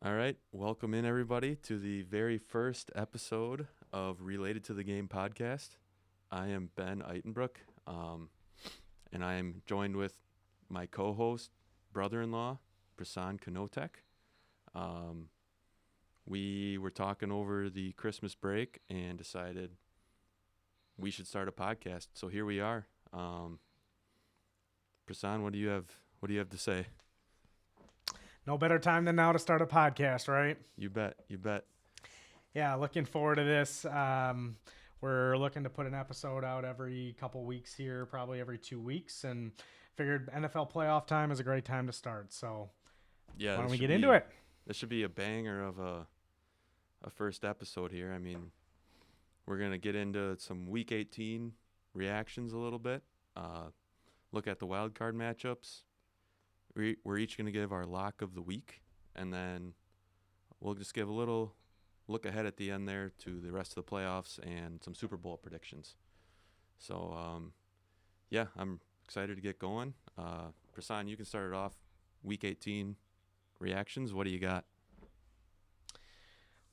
All right, welcome in everybody to the very first episode of Related to the Game podcast. I am Ben Eitenbrook, and I am joined with my co-host, brother-in-law, Prasan. Um, we were talking over the Christmas break and decided we should start a podcast. So here we are. Prasan, what do you have? What do you have to say? No better time than now to start a podcast, right? You bet. You bet. Yeah, looking forward to this. We're looking to put an episode out every couple weeks here, probably every 2 weeks, and figured NFL playoff time is a great time to start. So Yeah, why don't this we should get into be it? this should be a banger of a first episode here. I mean, we're gonna get into some Week 18 reactions a little bit. Look at the wild card matchups. We're each gonna give our lock of the week, and then we'll just give a little look ahead at the end there to the rest of the playoffs and some Super Bowl predictions. So, yeah, I'm excited to get going. Prasan, you can start it off. Week 18 reactions. What do you got?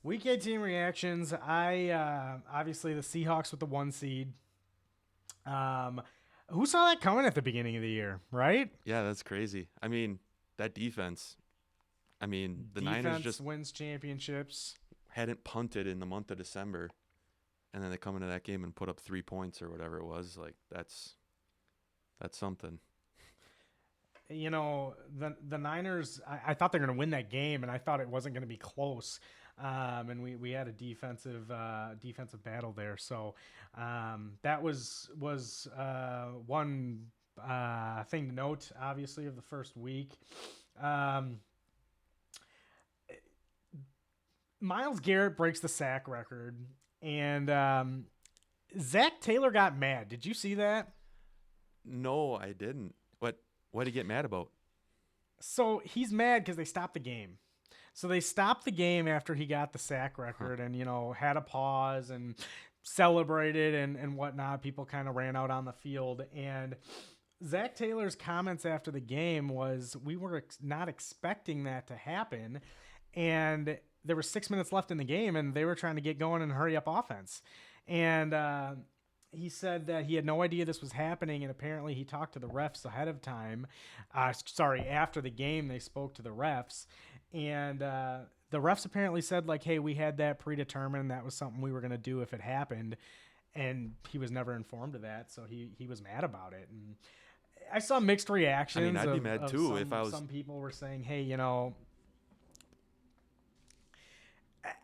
Week 18 reactions. I obviously the Seahawks with the 1 seed. Who saw that coming at the beginning of the year, right? Yeah, that's crazy. I mean, that defense. I mean, the Niners Defense just wins championships. hadn't punted in the month of December, and then they come into that game and put up 3 points or whatever it was. Like that's something. You know, the Niners, I thought they're going to win that game, and I thought it wasn't going to be close. And we had a defensive battle there. So that was one thing to note, obviously, of the first week. Myles Garrett breaks the sack record, and Zach Taylor got mad. Did you see that? No, I didn't. What did he get mad about? So he's mad because they stopped the game. So they stopped the game after he got the sack record and, had a pause and celebrated and whatnot. People kind of ran out on the field. And Zach Taylor's comments after the game was, we were not expecting that to happen. And there were 6 minutes left in the game, and they were trying to get going and hurry up offense. And he said that he had no idea this was happening, and apparently he talked to the refs ahead of time. After the game, they spoke to the refs, and the refs apparently said, like, hey, we had that predetermined. That was something we were going to do if it happened, and he was never informed of that, so he was mad about it. And I saw mixed reactions. I mean, I'd be mad too if I was. Some people were saying, hey,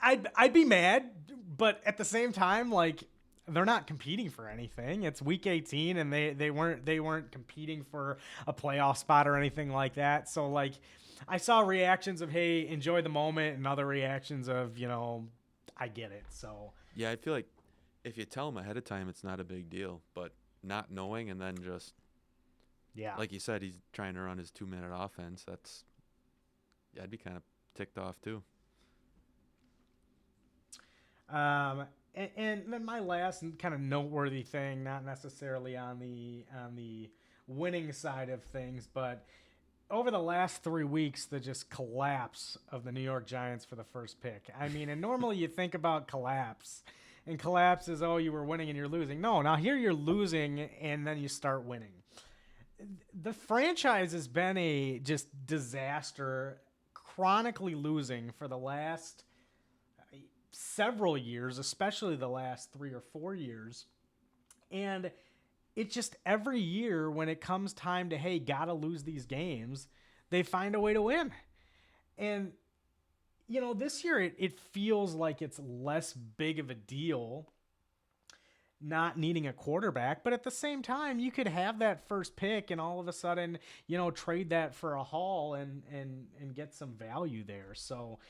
I'd be mad, but at the same time, like, they're not competing for anything. It's week 18 and they weren't competing for a playoff spot or anything like that. So like I saw reactions of, hey, enjoy the moment, and other reactions of, I get it. So Yeah, I feel like if you tell him ahead of time, it's not a big deal. But not knowing and then just, yeah. like you said, he's trying to run his 2-minute offense. I'd be kind of ticked off too. And then my last kind of noteworthy thing, not necessarily on the winning side of things, but over the last 3 weeks, the just collapse of the New York Giants for the first pick. I mean, and normally you think about collapse, and collapse is, oh, you were winning and you're losing. No, now here you're losing and then you start winning. The franchise has been a just disaster, chronically losing for the last several years, especially the last 3 or 4 years. And it just every year when it comes time to, hey, gotta lose these games, they find a way to win. And, this year it feels like it's less big of a deal not needing a quarterback, but at the same time, you could have that first pick and all of a sudden, trade that for a haul and get some value there. So,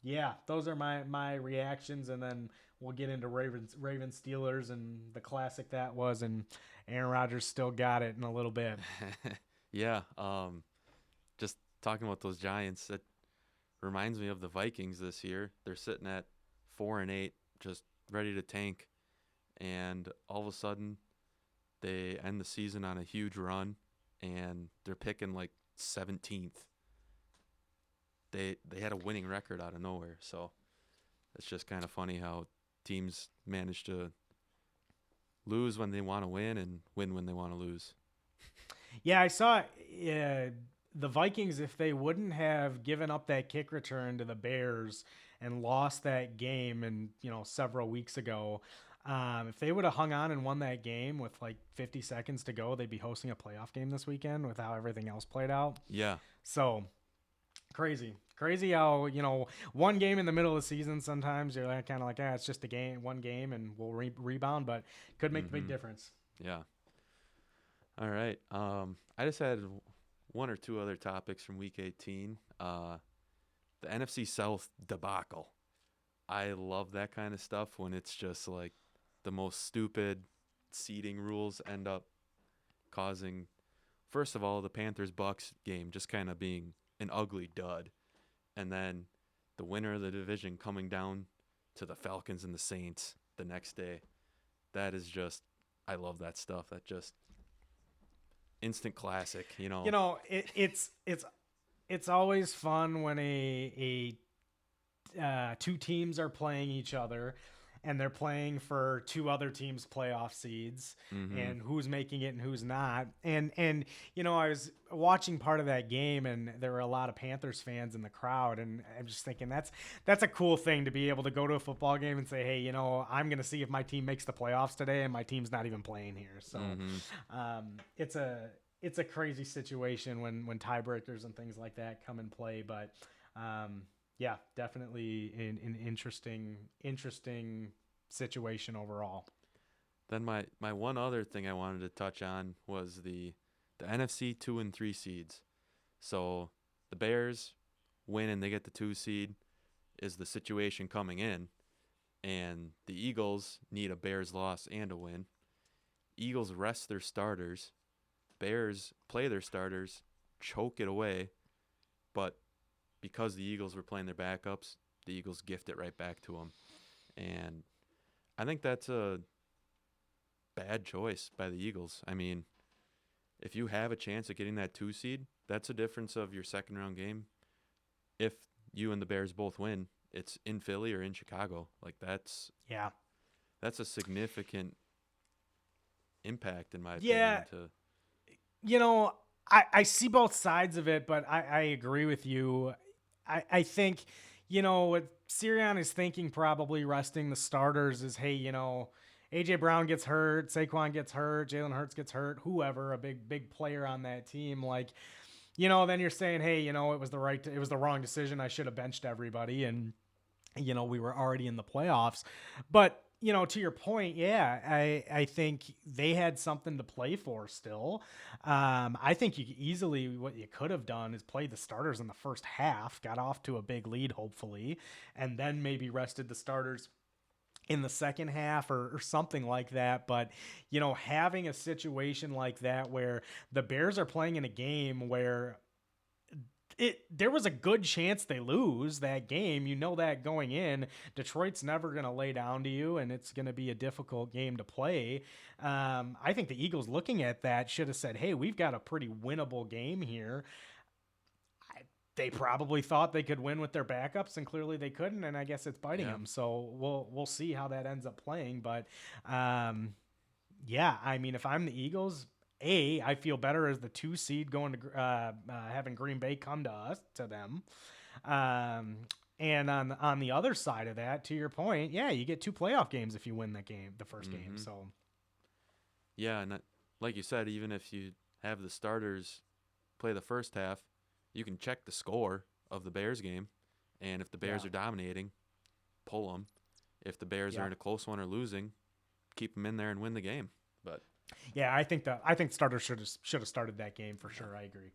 yeah, those are my reactions, and then we'll get into Ravens Steelers and the classic that was, and Aaron Rodgers still got it in a little bit. Yeah, just talking about those Giants, it reminds me of the Vikings this year. They're sitting at 4-8, just ready to tank, and all of a sudden they end the season on a huge run, and they're picking like 17th. they had a winning record out of nowhere. So it's just kind of funny how teams manage to lose when they want to win and win when they want to lose. Yeah, I saw the Vikings, if they wouldn't have given up that kick return to the Bears and lost that game and, several weeks ago, if they would have hung on and won that game with like 50 seconds to go, they'd be hosting a playoff game this weekend with how everything else played out. Yeah. So crazy how, one game in the middle of the season, sometimes you're like, kind of like, it's just a game, one game, and we'll rebound, but could make a big difference. Yeah. All right. I just had one or two other topics from Week 18. The NFC South debacle. I love that kind of stuff when it's just like the most stupid seeding rules end up causing, first of all, the Panthers-Bucks game just kind of being an ugly dud. And then the winner of the division coming down to the Falcons and the Saints the next day. That is just, I love that stuff. That just instant classic, It's always fun when a two teams are playing each other, and they're playing for two other teams' playoff seeds, and who's making it and who's not. And I was watching part of that game, and there were a lot of Panthers fans in the crowd, and I'm just thinking that's a cool thing to be able to go to a football game and say, hey, I'm gonna see if my team makes the playoffs today, and my team's not even playing here. So it's a crazy situation when tiebreakers and things like that come in play, but yeah, definitely an interesting situation overall. Then my one other thing I wanted to touch on was the NFC 2 and 3 seeds. So the Bears win and they get the 2 seed is the situation coming in, and the Eagles need a Bears loss and a win. Eagles rest their starters. Bears play their starters, choke it away, but because the Eagles were playing their backups, the Eagles gift it right back to them. And I think that's a bad choice by the Eagles. I mean, if you have a chance at getting that 2 seed, that's a difference of your second round game. If you and the Bears both win, it's in Philly or in Chicago. Like that's a significant impact in my opinion. I see both sides of it, but I agree with you. I think, what Sirianni is thinking, probably resting the starters, is, hey, A.J. Brown gets hurt, Saquon gets hurt, Jalen Hurts gets hurt, whoever, a big player on that team, like, then you're saying, hey, it was the wrong decision. I should have benched everybody, and we were already in the playoffs. But to your point, I think they had something to play for still. I think what you could have done is played the starters in the first half, got off to a big lead, hopefully, and then maybe rested the starters in the second half or something like that. But, having a situation like that where the Bears are playing in a game where there was a good chance they lose that game. That going in, Detroit's never going to lay down to you, and it's going to be a difficult game to play. I think the Eagles, looking at that, should have said, hey, we've got a pretty winnable game here. They probably thought they could win with their backups, and clearly they couldn't, and I guess it's biting them. So we'll see how that ends up playing. But, if I'm the Eagles, I feel better as the 2 seed going to having Green Bay come to them. And on the other side of that, to your point, you get 2 playoff games if you win the first game. So, yeah, and like you said, even if you have the starters play the first half, you can check the score of the Bears game, and if the Bears are dominating, pull them. If the Bears are in a close one or losing, keep them in there and win the game. But I think starters should have started that game for sure. I agree.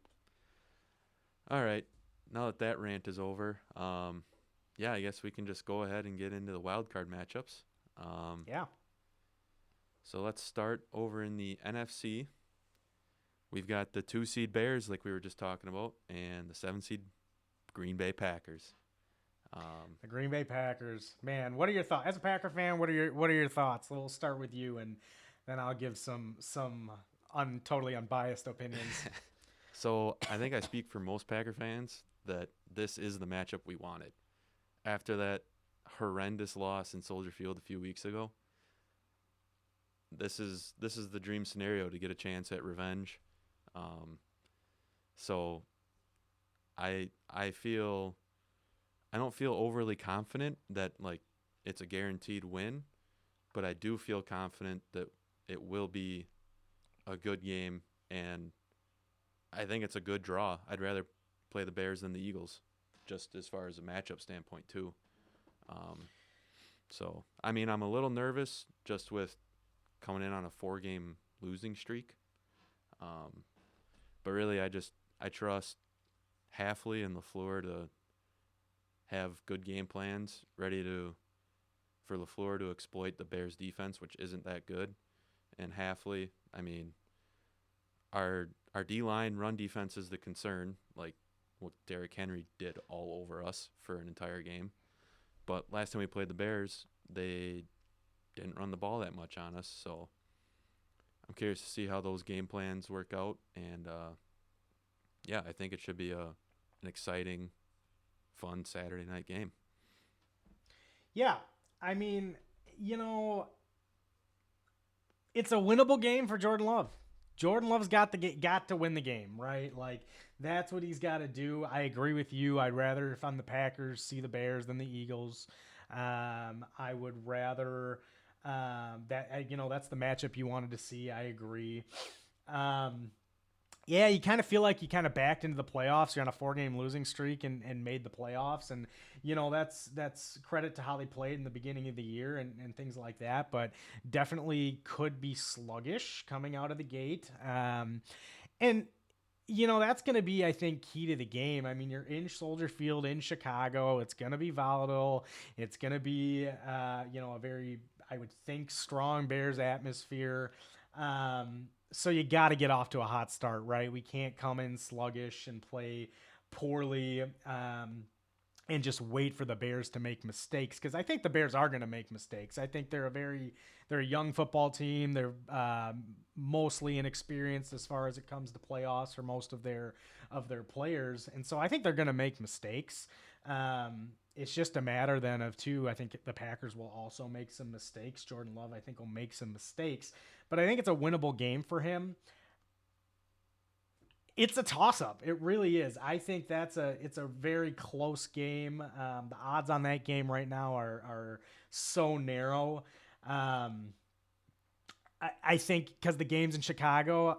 All right, now that rant is over, I guess we can just go ahead and get into the wild card matchups. So let's start over in the NFC. We've got the 2 seed Bears, like we were just talking about, and the 7 seed Green Bay Packers. The Green Bay Packers, man. What are your thoughts as a Packer fan? What are your thoughts? We'll start with you, and then I'll give some totally unbiased opinions. So I think I speak for most Packer fans that this is the matchup we wanted. After that horrendous loss in Soldier Field a few weeks ago, this is the dream scenario to get a chance at revenge. Um, so I feel I don't feel overly confident that like it's a guaranteed win, but I do feel confident that it will be a good game, and I think it's a good draw. I'd rather play the Bears than the Eagles, just as far as a matchup standpoint too. Um, so I mean, I'm a little nervous just with coming in on a 4-game losing streak, um, but really I trust Halfley and LaFleur to have good game plans ready to for LaFleur to exploit the Bears defense, which isn't that good. And Halfley, I mean, our D line run defense is the concern, like what Derrick Henry did all over us for an entire game. But last time we played the Bears, they didn't run the ball that much on us. So I'm curious to see how those game plans work out. And yeah, I think it should be an exciting, fun Saturday night game. Yeah, I mean, you know, it's a winnable game for Jordan Love. Jordan Love's got to win the game, right? Like that's what he's got to do. I agree with you. I'd rather, if I'm the Packers, see the Bears than the Eagles. I would rather that's the matchup you wanted to see. I agree. Yeah, you kind of feel like you kind of backed into the playoffs. You're on a 4-game losing streak and made the playoffs. And, that's credit to how they played in the beginning of the year and things like that. But definitely could be sluggish coming out of the gate. And, that's going to be, I think, key to the game. I mean, you're in Soldier Field in Chicago. It's going to be volatile. It's going to be, a very, I would think, strong Bears atmosphere. So you got to get off to a hot start, right? We can't come in sluggish and play poorly and just wait for the Bears to make mistakes, because I think the Bears are going to make mistakes. I think they're a young football team. They're mostly inexperienced as far as it comes to playoffs for most of their players, and so I think they're going to make mistakes. It's just a matter then of two. I think the Packers will also make some mistakes. Jordan Love, I think, will make some mistakes, but I think it's a winnable game for him. It's a toss-up. It really is. I think it's a very close game. The odds on that game right now are so narrow. I think because the game's in Chicago,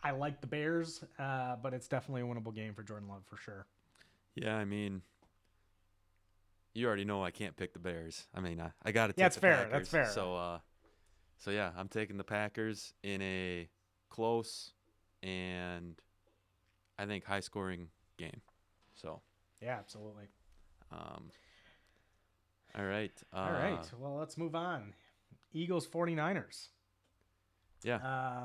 I like the Bears, but it's definitely a winnable game for Jordan Love for sure. Yeah, I mean, you already know I can't pick the Bears. I mean, I got to take that's the fair. Packers. That's fair. So yeah, I'm taking the Packers in a close and I think high-scoring game. So yeah, absolutely. All right. All right. Well, let's move on. Eagles 49ers. Yeah.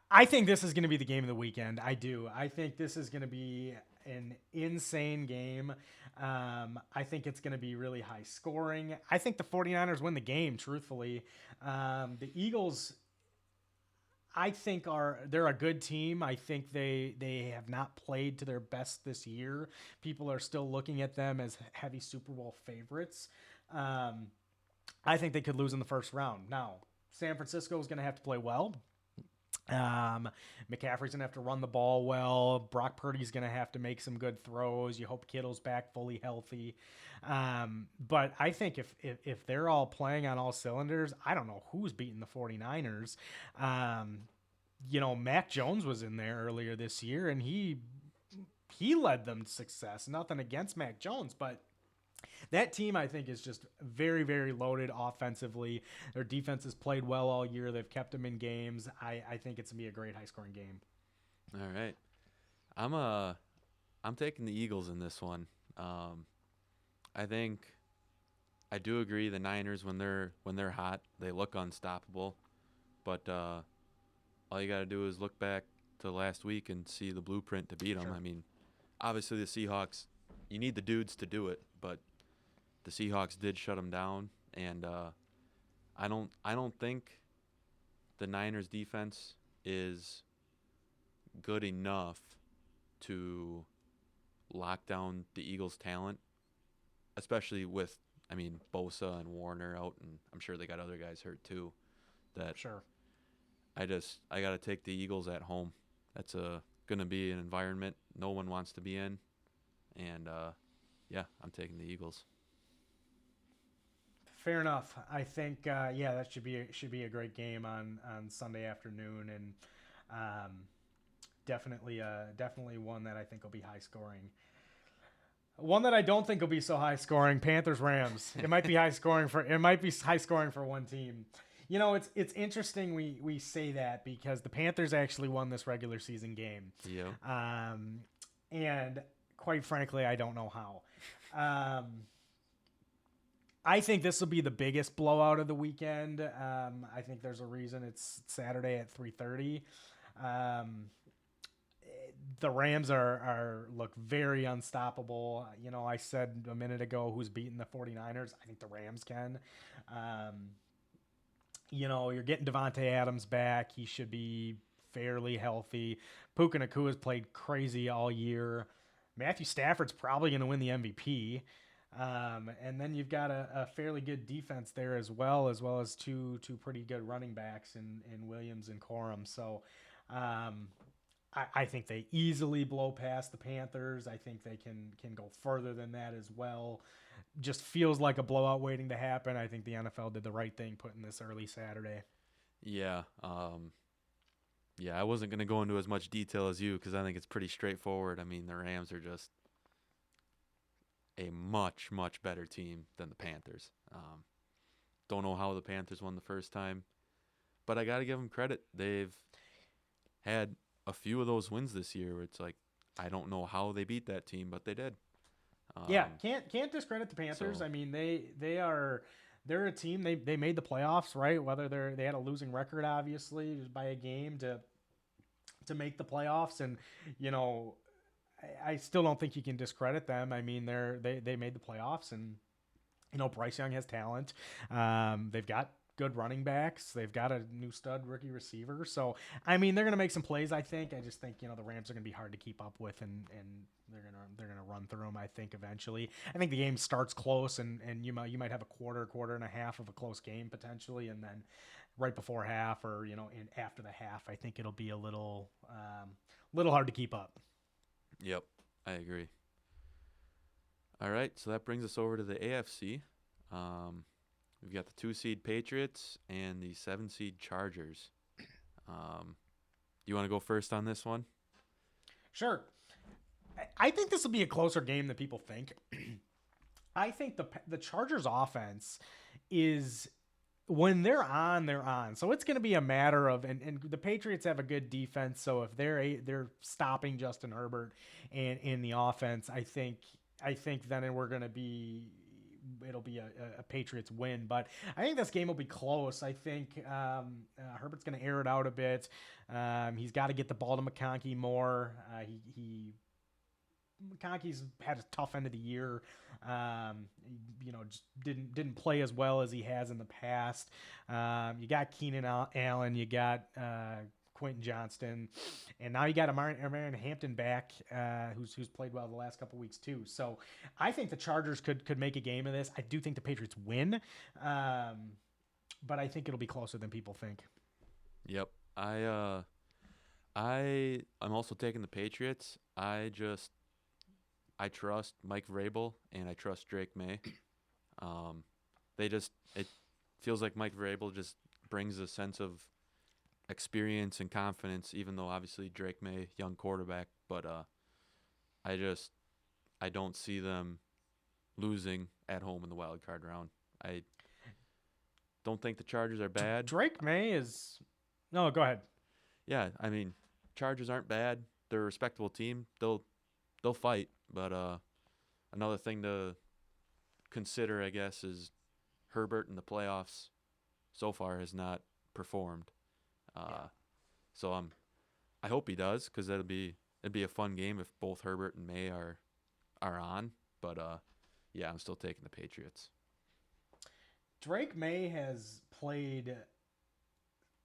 I think this is going to be the game of the weekend. I do. I think this is going to be an insane game. I think it's going to be really high scoring. I think the 49ers win the game, truthfully. The Eagles, I think they're a good team. I think they have not played to their best this year. People are still looking at them as heavy Super Bowl favorites. I think they could lose in the first round. Now, San Francisco is going to have to play well. McCaffrey's going to have to run the ball well. Brock Purdy's going to have to make some good throws. You hope Kittle's back fully healthy. But I think if they're all playing on all cylinders, I don't know who's beating the 49ers. Mac Jones was in there earlier this year, and he led them to success. Nothing against Mac Jones, but that team, I think, is just very, very loaded offensively. Their defense has played well all year. They've kept them in games. I think it's going to be a great high-scoring game. All right. I'm taking the Eagles in this one. I think I do agree the Niners, when they're hot, they look unstoppable. But all you got to do is look back to last week and see the blueprint to beat them. Sure. I mean, obviously the Seahawks, you need the dudes to do it, but the Seahawks did shut them down, and I don't think the Niners defense is good enough to lock down the Eagles' talent, especially with, I mean, Bosa and Warner out, and I'm sure they got other guys hurt too. That Sure. I got to take the Eagles at home. That's going to be an environment no one wants to be in, and yeah, I'm taking the Eagles. Fair enough. I think yeah, that should be a great game on Sunday afternoon, and um, definitely one that I think will be high scoring. One that I don't think will be so high scoring, Panthers Rams. It might be high scoring for one team. You know, it's interesting we say that because the Panthers actually won this regular season game. Yeah. And quite frankly, I don't know how. I think this will be the biggest blowout of the weekend. I think there's a reason it's Saturday at 3:30. The Rams are look very unstoppable. You know, I said a minute ago who's beating the 49ers. I think the Rams can. You know, you're getting Devontae Adams back. He should be fairly healthy. Puka Nakua's played crazy all year. Matthew Stafford's probably going to win the MVP. And then you've got a fairly good defense there as well as two pretty good running backs in Williams and Corum. So I think they easily blow past the Panthers. I think they can go further than that as well. Just feels like a blowout waiting to happen. I think the NFL did the right thing putting this early Saturday. Yeah. Yeah, I wasn't going to go into as much detail as you because I think it's pretty straightforward. I mean, the Rams are just a much, much better team than the Panthers. Don't know how the Panthers won the first time, but I got to give them credit. They've had a few of those wins this year where it's like, I don't know how they beat that team, but they did. Yeah, can't discredit the Panthers. So, I mean, they're a team. They made the playoffs, right? Whether they had a losing record, obviously, just by a game to make the playoffs, and you know, I still don't think you can discredit them. I mean, they made the playoffs, and you know, Bryce Young has talent. They've got good running backs. They've got a new stud rookie receiver. So, I mean, they're going to make some plays, I think. I just think, you know, the Rams are going to be hard to keep up with, and they're going to run through them, I think, eventually. I think the game starts close, and you might have a quarter and a half of a close game potentially, and then right before half or, you know, after the half, I think it'll be a little hard to keep up. yep, I agree. All right, so that brings us over to the AFC. We've got the 2-seed Patriots and the 7-seed Chargers. You want to go first on this one? Sure. I think this will be a closer game than people think. I think the Chargers offense is, when they're on, they're on. So it's going to be a matter of, and the Patriots have a good defense. So if they're stopping Justin Herbert and in the offense, I think then it'll be a Patriots win. But I think this game will be close. I think Herbert's going to air it out a bit. He's got to get the ball to McConkey more. McConkey's had a tough end of the year. You know, just didn't play as well as he has in the past. You got Keenan Allen, you got Quentin Johnston, and now you got Marion Hampton back, who's played well the last couple weeks too. So I think the Chargers could make a game of this. I do think the Patriots win, but I think it'll be closer than people think. Yep. I'm also taking the Patriots. I trust Mike Vrabel and I trust Drake May. It feels like Mike Vrabel just brings a sense of experience and confidence, even though obviously Drake May, young quarterback, but I don't see them losing at home in the wild card round. I don't think the Chargers are bad. Drake May is no, go ahead. Yeah, I mean, Chargers aren't bad. They're a respectable team. They'll fight, but another thing to consider, I guess, is Herbert in the playoffs so far has not performed. So I hope he does, because it'd be a fun game if both Herbert and May are on. But yeah, I'm still taking the Patriots. Drake May has played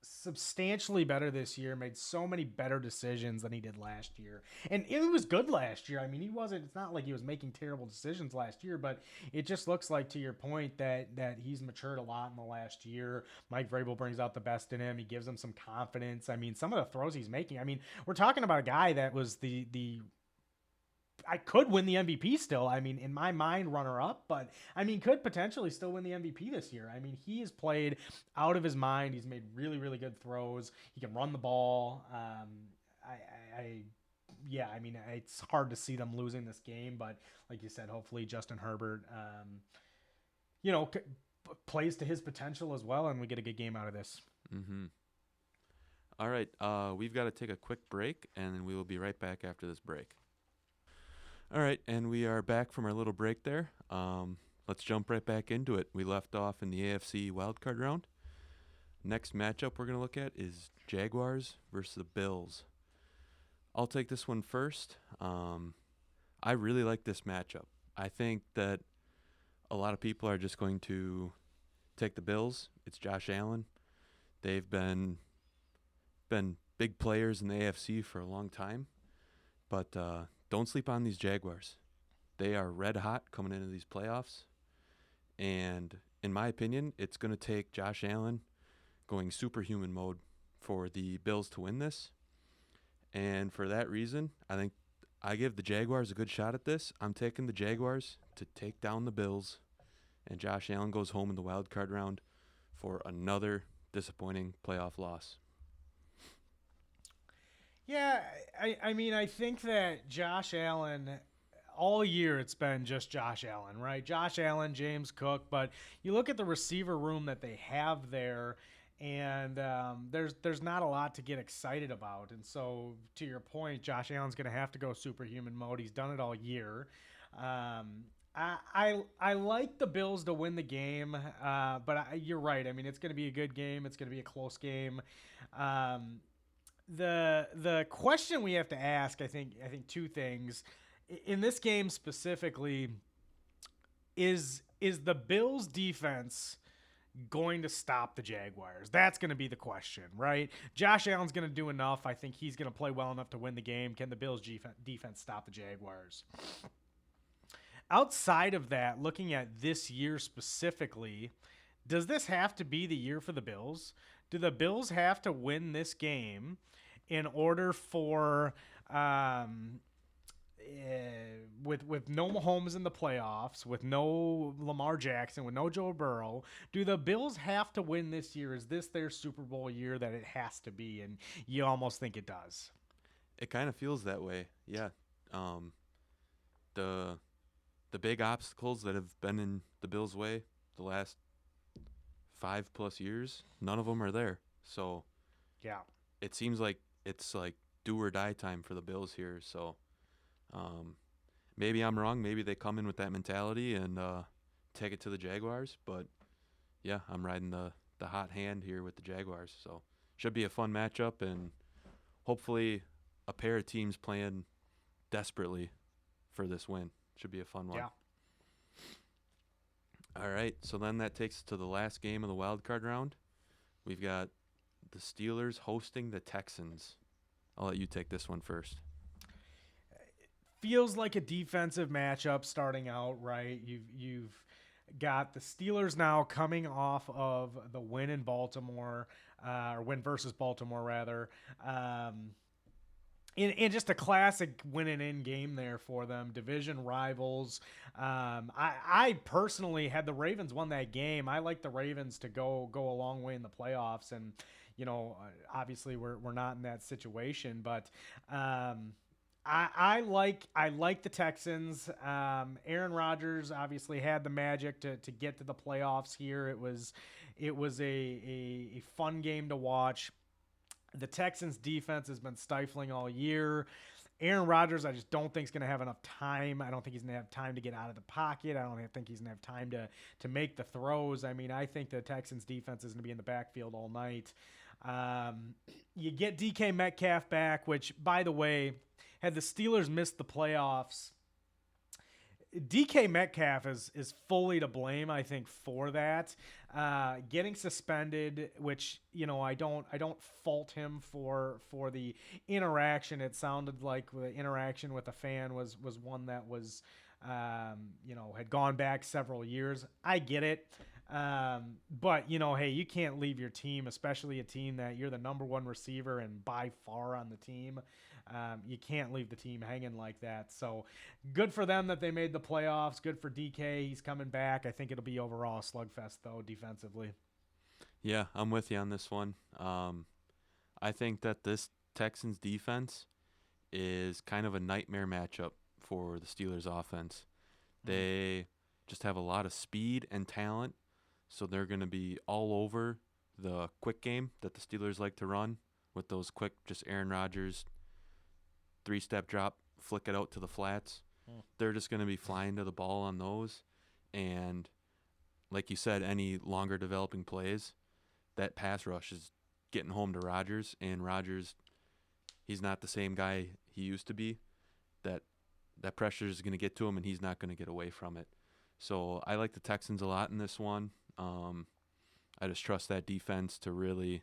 substantially better this year, made so many better decisions than he did last year. And it was good last year. I mean, it's not like he was making terrible decisions last year, but it just looks like, to your point, that he's matured a lot in the last year. Mike Vrabel brings out the best in him. He gives him some confidence. I mean, some of the throws he's making, I mean, we're talking about a guy that was the I could win the MVP still. I mean, in my mind, runner up, but I mean, could potentially still win the MVP this year. I mean, he has played out of his mind. He's made really, really good throws. He can run the ball. Yeah, I mean, it's hard to see them losing this game, but like you said, hopefully Justin Herbert, you know, plays to his potential as well, and we get a good game out of this. Mm-hmm. All right, we've got to take a quick break, and then we will be right back after this break. All right, and we are back from our little break there. Let's jump right back into it. We left off in the AFC wildcard round. Next matchup we're going to look at is Jaguars versus the Bills. I'll take this one first. I really like this matchup. I think that a lot of people are just going to take the Bills. It's Josh Allen. They've been big players in the AFC for a long time, but don't sleep on these Jaguars. They are red hot coming into these playoffs. And in my opinion, it's going to take Josh Allen going superhuman mode for the Bills to win this. And for that reason, I think I give the Jaguars a good shot at this. I'm taking the Jaguars to take down the Bills. And Josh Allen goes home in the wild card round for another disappointing playoff loss. Yeah, I mean, I think that Josh Allen, all year it's been just Josh Allen, right? Josh Allen, James Cook, but you look at the receiver room that they have there, and there's not a lot to get excited about. And so, to your point, Josh Allen's going to have to go superhuman mode. He's done it all year. I like the Bills to win the game, but you're right. I mean, it's going to be a good game. It's going to be a close game. The question we have to ask, I think two things in this game specifically is the Bills defense going to stop the Jaguars? That's going to be the question, right? Josh Allen's going to do enough. I think he's going to play well enough to win the game. Can the Bills defense stop the Jaguars? Outside of that, looking at this year specifically, does this have to be the year for the Bills? Do the Bills have to win this game in order for with no Mahomes in the playoffs, with no Lamar Jackson, with no Joe Burrow, do the Bills have to win this year? Is this their Super Bowl year that it has to be? And you almost think it does. It kind of feels that way, yeah. The big obstacles that have been in the Bills' way the last 5+ years, none of them are there. So yeah, it seems like it's like do or die time for the Bills here. So maybe I'm wrong. Maybe they come in with that mentality and take it to the Jaguars. But yeah, I'm riding the hot hand here with the Jaguars. So should be a fun matchup, and hopefully a pair of teams playing desperately for this win. Should be a fun one. Yeah. All right, so then that takes us to the last game of the wild card round. We've got the Steelers hosting the Texans. I'll let you take this one first. Feels like a defensive matchup starting out, right? You've got the Steelers now coming off of the win in Baltimore, or win versus Baltimore rather. In just a classic winning in game there for them, division rivals. I personally had the Ravens won that game. I like the Ravens to go a long way in the playoffs, and obviously we're not in that situation, but I like the Texans. Aaron Rodgers obviously had the magic to get to the playoffs here. It was a fun game to watch. The Texans defense has been stifling all year. Aaron Rodgers, I just don't think is going to have enough time. I don't think he's going to have time to get out of the pocket. I don't think he's going to have time to make the throws. I mean, I think the Texans defense is going to be in the backfield all night. You get DK Metcalf back, which, by the way, had the Steelers missed the playoffs, DK Metcalf is fully to blame, I think, for that. Getting suspended, which I don't fault him for the interaction. It sounded like the interaction with a fan was one that was had gone back several years. I get it. But hey, you can't leave your team, especially a team that you're the number one receiver and by far on the team. You can't leave the team hanging like that. So good for them that they made the playoffs. Good for DK. He's coming back. I think it'll be overall a slugfest, though, defensively. Yeah, I'm with you on this one. I think that this Texans defense is kind of a nightmare matchup for the Steelers offense. They just have a lot of speed and talent, so they're going to be all over the quick game that the Steelers like to run with those quick, just Aaron Rodgers, 3-step drop, flick it out to the flats. They're just going to be flying to the ball on those. And like you said, any longer developing plays, that pass rush is getting home to Rodgers. And Rodgers, he's not the same guy he used to be. That pressure is going to get to him, and he's not going to get away from it. So I like the Texans a lot in this one. I just trust that defense to really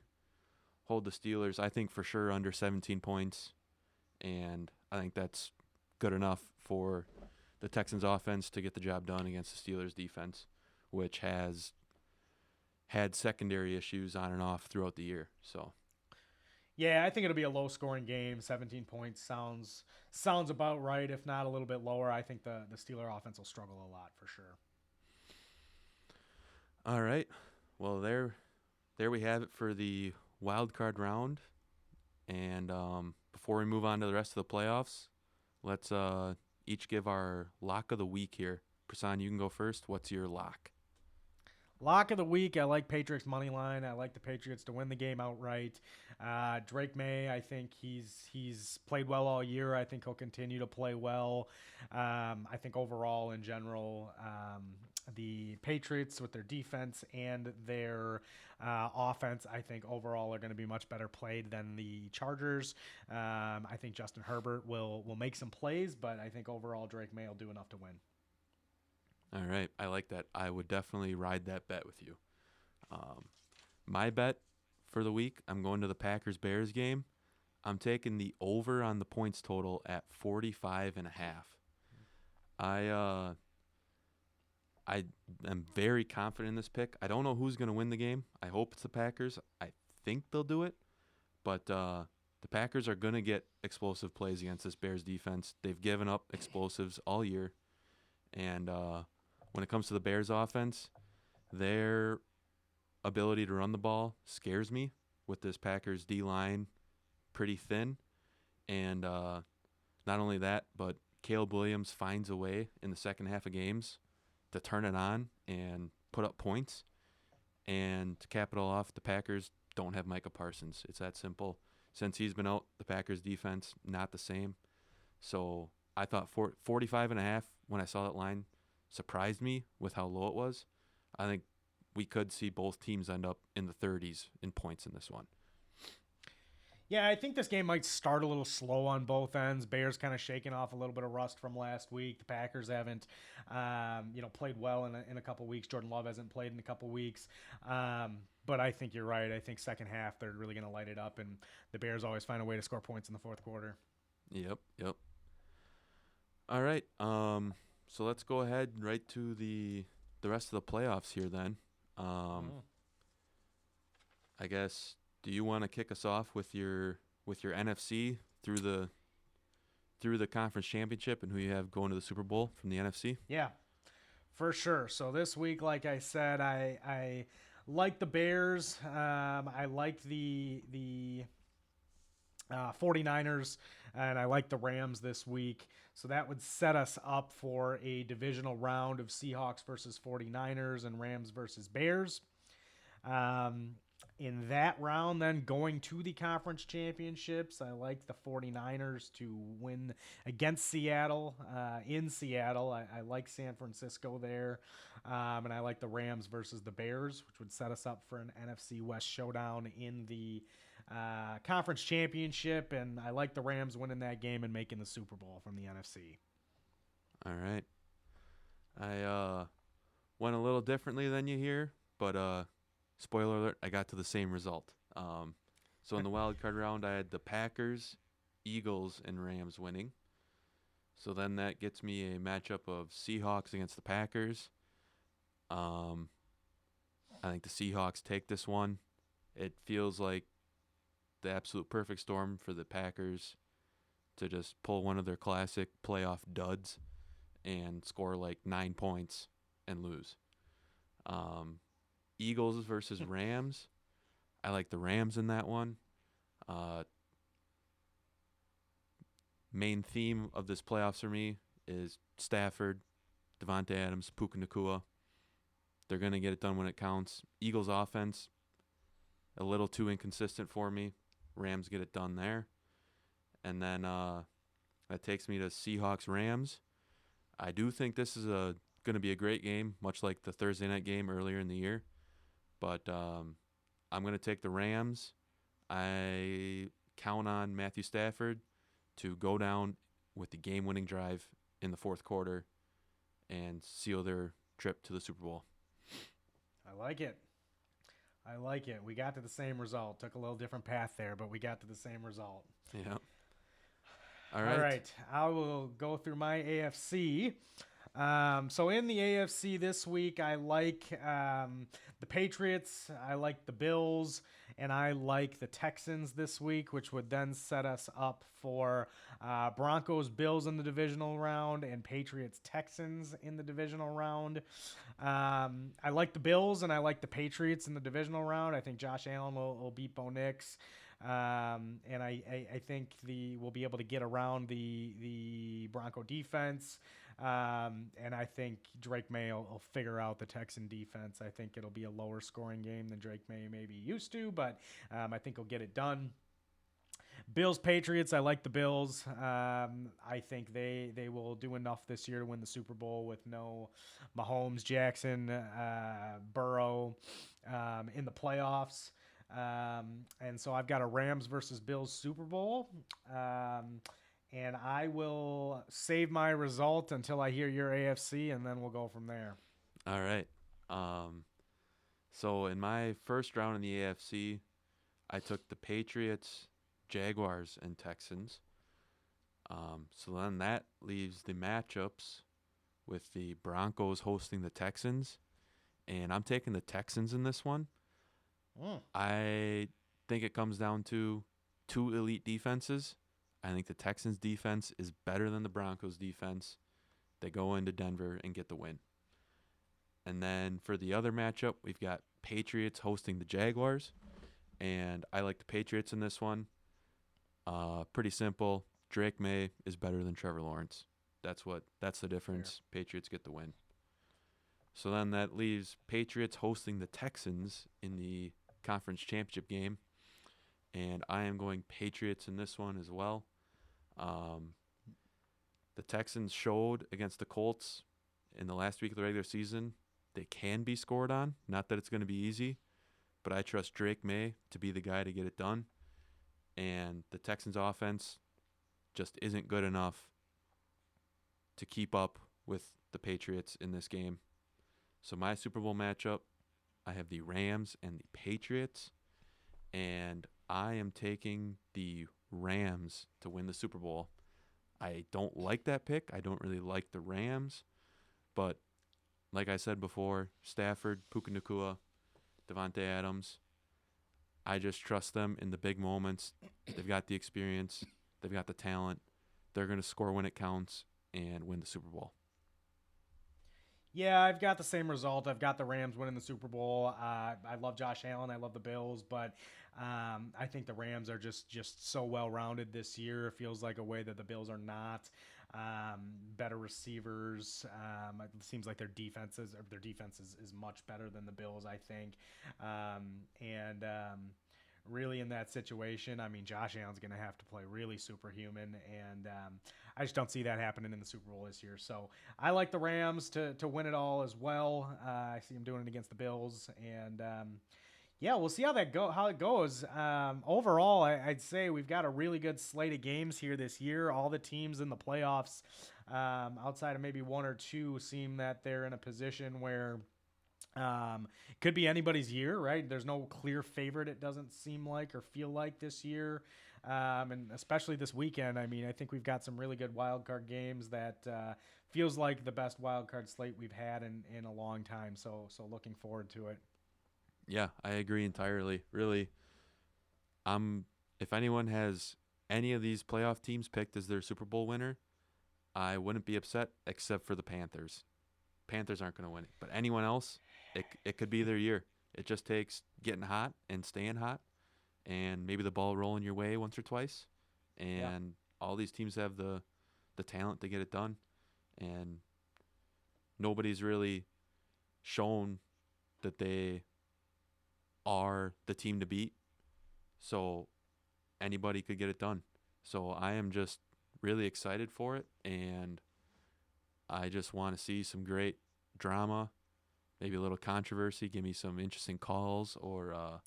hold the Steelers, I think, for sure under 17 points. And I think that's good enough for the Texans offense to get the job done against the Steelers defense, which has had secondary issues on and off throughout the year. So yeah, I think it'll be a low-scoring game. 17 points sounds about right, if not a little bit lower. I think the Steeler offense will struggle a lot for sure. All right. Well, there we have it for the wild card round. And before we move on to the rest of the playoffs, let's each give our lock of the week here. Prasan, you can go first. What's your lock? Lock of the week, I like Patriots money line. I like the Patriots to win the game outright. Drake May, I think he's played well all year. I think he'll continue to play well. I think overall, in general, the Patriots with their defense and their offense, I think overall are going to be much better played than the Chargers. I think Justin Herbert will make some plays, but I think overall Drake May will do enough to win. All right. I like that. I would definitely ride that bet with you. My bet for the week, I'm going to the Packers-Bears game. I'm taking the over on the points total at 45.5. I am very confident in this pick. I don't know who's going to win the game. I hope it's the Packers. I think they'll do it. But the Packers are going to get explosive plays against this Bears defense. They've given up explosives all year. And when it comes to the Bears offense, their ability to run the ball scares me with this Packers D-line pretty thin. And not only that, but Caleb Williams finds a way in the second half of games to turn it on and put up points. And to cap it all off, the Packers don't have Micah Parsons. It's that simple. Since he's been out, the Packers defense, not the same. So I thought 45.5 when I saw that line surprised me with how low it was. I think we could see both teams end up in the 30s in points in this one. Yeah, I think this game might start a little slow on both ends. Bears kind of shaking off a little bit of rust from last week. The Packers haven't, played well in a couple weeks. Jordan Love hasn't played in a couple weeks. But I think you're right. I think second half they're really going to light it up, and the Bears always find a way to score points in the fourth quarter. Yep. All right. So let's go ahead right to the rest of the playoffs here then. I guess, do you want to kick us off with your NFC through the conference championship and who you have going to the Super Bowl from the NFC? Yeah, for sure. So this week, like I said, I like the Bears. I like the 49ers, and I like the Rams this week. So that would set us up for a divisional round of Seahawks versus 49ers and Rams versus Bears. In that round, then going to the conference championships, I like the 49ers to win against Seattle, in Seattle. I like San Francisco there. And I like the Rams versus the Bears, which would set us up for an NFC West showdown in the conference championship. And I like the Rams winning that game and making the Super Bowl from the NFC. All right. I went a little differently than you here, but spoiler alert, I got to the same result. So in the wild card round, I had the Packers, Eagles, and Rams winning. So then that gets me a matchup of Seahawks against the Packers. Um, I think the Seahawks take this one. It feels like the absolute perfect storm for the Packers to just pull one of their classic playoff duds and score like 9 points and lose. Um, Eagles versus Rams. I like the Rams in that one. Uh, Main theme of this playoffs for me is Stafford, Devontae Adams, Puka Nakua. They're going to get it done when it counts. Eagles offense, a little too inconsistent for me. Rams get it done there. And then that takes me to Seahawks Rams. I do think this is going to be a great game, much like the Thursday night game earlier in the year. But I'm going to take the Rams. I count on Matthew Stafford to go down with the game-winning drive in the fourth quarter and seal their trip to the Super Bowl. I like it. I like it. We got to the same result. Took a little different path there, but we got to the same result. Yeah. All right. I will go through my AFC. So in the AFC this week, I like the Patriots, I like the Bills, and I like the Texans this week, which would then set us up for Broncos, Bills in the divisional round, and Patriots, Texans in the divisional round. I like the Bills and I like the Patriots in the divisional round. I think Josh Allen will beat Bo Nix. And I think we'll be able to get around the Bronco defense. And I think Drake May will figure out the Texan defense. I think it'll be a lower scoring game than Drake May maybe used to, but I think he'll get it done. Bills, Patriots, I like the Bills. I think they will do enough this year to win the Super Bowl with no Mahomes, Jackson, Burrow in the playoffs. And so I've got a Rams versus Bills Super Bowl. And I will save my result until I hear your AFC, and then we'll go from there. All right. So in my first round in the AFC, I took the Patriots, Jaguars, and Texans. So then that leaves the matchups with the Broncos hosting the Texans. And I'm taking the Texans in this one. I think it comes down to two elite defenses. I think the Texans defense is better than the Broncos defense. They go into Denver and get the win. And then for the other matchup, we've got Patriots hosting the Jaguars. And I like the Patriots in this one. Pretty simple. Drake May is better than Trevor Lawrence. That's the difference. Fair. Patriots get the win. So then that leaves Patriots hosting the Texans in the conference championship game. And I am going Patriots in this one as well. The Texans showed against the Colts in the last week of the regular season they can be scored on. Not that it's going to be easy, but I trust Drake May to be the guy to get it done. And the Texans offense just isn't good enough to keep up with the Patriots in this game. So my Super Bowl matchup, I have the Rams and the Patriots. And I am taking the Rams to win the Super Bowl. I don't like that pick. I don't really like the Rams. But like I said before, Stafford, Puka Nakua, Devontae Adams, I just trust them in the big moments. They've got the experience. They've got the talent. They're going to score when it counts and win the Super Bowl. Yeah, I've got the same result. I've got the Rams winning the Super Bowl. I love Josh Allen. I love the Bills, but I think the Rams are just so well-rounded this year. It feels like a way that the Bills are not. Better receivers. It seems like their defense is much better than the Bills, I think. Really in that situation, I mean, Josh Allen's going to have to play really superhuman, and I just don't see that happening in the Super Bowl this year. So I like the Rams to win it all as well. I see them doing it against the Bills, and yeah, we'll see how it goes. Overall, I'd say we've got a really good slate of games here this year. All the teams in the playoffs outside of maybe one or two, seem that they're in a position where could be anybody's year, right? There's no clear favorite, it doesn't seem like or feel like this year. And especially this weekend, I mean, I think we've got some really good wild card games that feels like the best wild card slate we've had in a long time. So looking forward to it. Yeah, I agree entirely. Really, if anyone has any of these playoff teams picked as their Super Bowl winner, I wouldn't be upset except for the Panthers. Panthers aren't going to win it, but anyone else, it could be their year. It just takes getting hot and staying hot, and maybe the ball rolling your way once or twice, Yeah. and all these teams have the talent to get it done, and nobody's really shown that they are the team to beat. So anybody could get it done. So I am just really excited for it, and I just want to see some great drama, maybe a little controversy. Give me some interesting calls or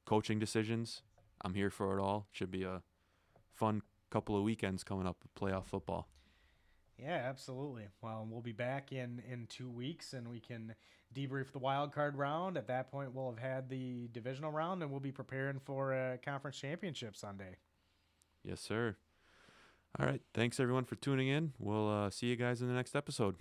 coaching decisions. I'm here for it all. Should be a fun couple of weekends coming up with playoff football. Yeah, absolutely. Well, we'll be back in 2 weeks, and we can debrief the wild card round. At that point, we'll have had the divisional round, and we'll be preparing for a conference championship Sunday. Yes, sir. All right. Thanks, everyone, for tuning in. We'll see you guys in the next episode.